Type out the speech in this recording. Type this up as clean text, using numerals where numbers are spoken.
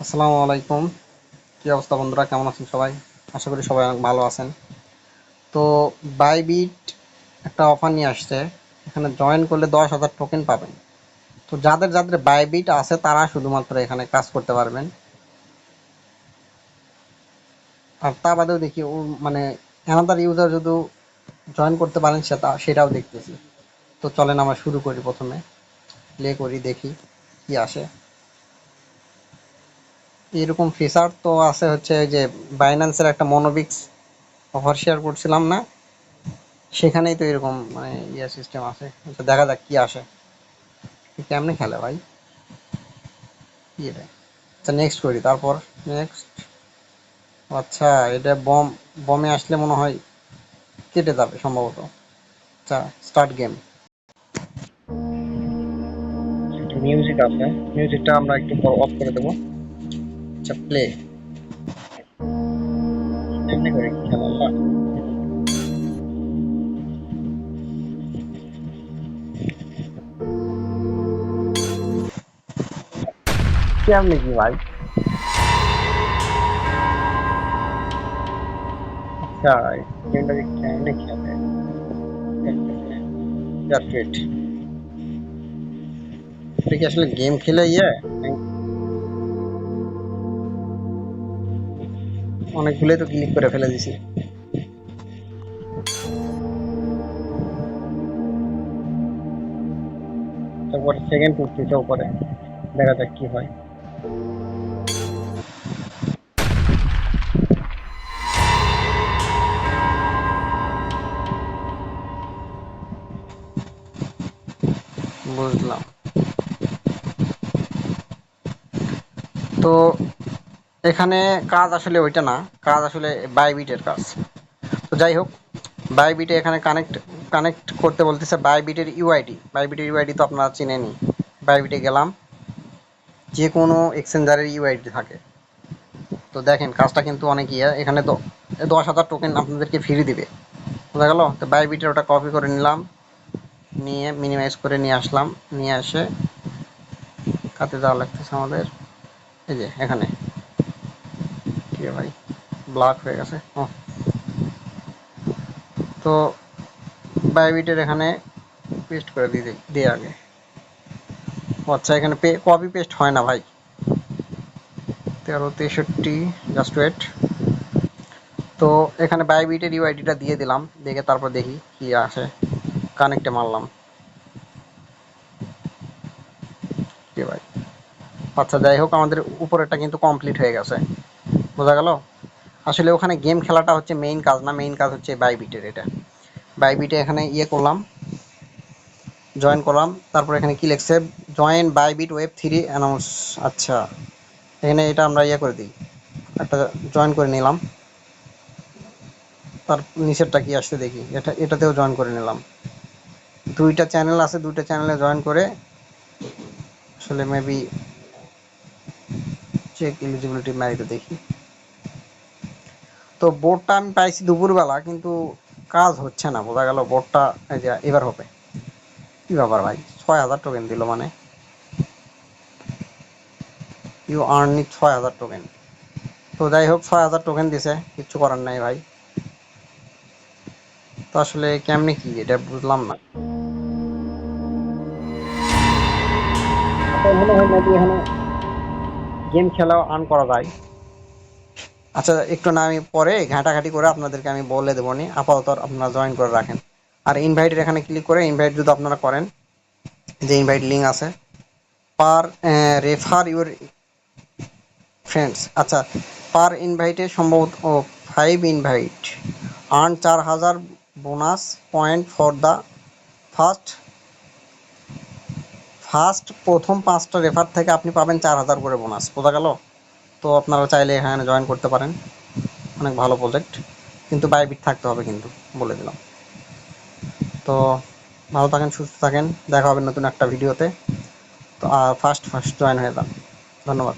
আসসালামু আলাইকুম। কি অবস্থা বন্ধুরা, কেমন আছেন সবাই? আশা করি সবাই অনেক ভালো আছেন। তো বাইবিট একটা অফার নিয়ে আসছে, এখানে জয়েন করলে 10,000 টোকেন পাবেন। তো যাদের যাদের বাইবিট আছে তারা শুধুমাত্র এখানে কাজ করতে পারবেন। আর তা বাদেও দেখি মানে অ্যানাদার ইউজার যদি জয়েন করতে পারেন সেটাও দেখতেছি। তো চলেন আমরা শুরু করি, প্রথমে প্লে করি, দেখি কি আসে। এরকম ফিচার তো আছে, হচ্ছে যে বাইন্যান্সের একটা মনোবিক্স অফার শেয়ার করছিলাম না, সেখানেই তো এরকম মানে সিস্টেম আছে। আচ্ছা, দেখা যাক কি আসে। কেমনে খেলে ভাই, কি এটা? আচ্ছা, নেক্সট করি, তারপর নেক্সট। আচ্ছা, এটা বমে আসলে মনে হয় কেটে যাবে সম্ভবত। আচ্ছা, স্টার্ট গেম। মিউজিক আছে, মিউজিকটা আমরা একটু অফ করে দেবো। আচ্ছা, প্লে। কেমনে করে খেলা না? কেমনে কি ভাই? আচ্ছা, গেমটা কেমনে খেলে? Just wait. এটা কি আসলে গেম খেলে অনেকগুলোই তো ক্লিক করে ফেলে দিছি। তারপরে সেকেন্ড উঠতেছে উপরে, দেখা যাক কি হয়। বুঝলাম। তো এখানে কাজ আসলে ওইটা না, কাজ আসলে বাইবিটের কাজ। তো যাই হোক, বাইবিটে এখানে কানেক্ট কানেক্ট করতে বলতেছে। বাইবিটের ইউআইডি তো আপনারা চিনেনই। বাইবিটে গেলাম, যে কোনো এক্সচেঞ্জারের ইউআইডি থাকে। তো দেখেন কাজটা কিন্তু অনেক এখানে তো 10,000 টোকেন আপনাদেরকে ফ্রি দিবে, বোঝা গেল? তো বাইবিটের ওটা কপি করে নিলাম, নিয়ে মিনিমাইজ করে নিয়ে আসলাম, নিয়ে এসে কাতে যাওয়া লাগতেছে আমাদের। এই যে এখানে কি ভাই, ব্ল্যাক হয়ে গেছে। ও, তো বাইবিটের এখানে পেস্ট করে দিয়ে আগে। আচ্ছা, এখানে কপি পেস্ট হয় না ভাই। 1363, জাস্ট ওয়েট। তো এখানে বাইবিটের ইউআইডিটা দিয়ে দিলাম, দেখে তারপর দেখি কি আসে। কানেক্টে মারলাম। কি ভাই? আচ্ছা, যাই হোক, আমাদের উপরেরটা কিন্তু কমপ্লিট হয়ে গেছে, বোঝা গেল? আসলে ওখানে গেম খেলাটা হচ্ছে মেইন কাজ না, মেইন কাজ হচ্ছে বাইবিটের। এটা বাইবিটে এখানে করলাম, জয়েন করলাম। তারপর এখানে কি লিখছে, জয়েন বাইবিট ওয়েব 3 অ্যানাউন্স। আচ্ছা, এখানে এটা আমরা করে দিই, একটা জয়েন করে নিলাম। তার নিচেরটা কি আসছে দেখি, এটাতেও জয়েন করে নিলাম। দুইটা চ্যানেল আছে, দুইটা চ্যানেলে জয়েন করে আসলে মেবি চেক এলিজিবিলিটি ম্যারিতে দেখি। তো বোর্ডটা আমি পাইছি দুপুরবেলা, কিন্তু কাজ হচ্ছে না, বোঝা গেল। বোর্ডটা এই যে এবার হবে। কি ব্যাপার ভাই, 6,000 টোকেন দিল মানে? You earn 6,000 token. তো যাই হোক, 6,000 টোকেন দিছে, কিচ্ছু করার নাই ভাই। তো আসলে কেমনে কি এটা বুঝলাম না। মনে হয় নাকি এখানে গেম খেলাও আর্ন করা যায়। আচ্ছা, একটু না আমি পরে ঘাঁটাঘাঁটি করে আপনাদেরকে আমি বলে দেবো নি, আপাতত আপনারা জয়েন করে রাখেন। আর ইনভাইটের এখানে ক্লিক করে ইনভাইট যদি আপনারা করেন, যে ইনভাইট লিঙ্ক আছে, পার রেফার ইউর ফ্রেন্ডস। আচ্ছা, পার ইনভাইটে সম্ভবত 5 invite earn 4,000 bonus point for the first first প্রথম 5টা রেফার থেকে আপনি পাবেন 4,000 করে বোনাস, বোঝা গেল? তো আপনারা চাইলে এখানে জয়েন করতে পারেন, অনেক ভালো প্রজেক্ট। কিন্তু বাইবিট থাকতে হবে কিন্তু, বলে দিলাম। তো ভালো থাকেন, সুস্থ থাকেন, দেখা হবে নতুন একটা ভিডিওতে। তো ফার্স্ট জয়েন হয়ে যান। ধন্যবাদ।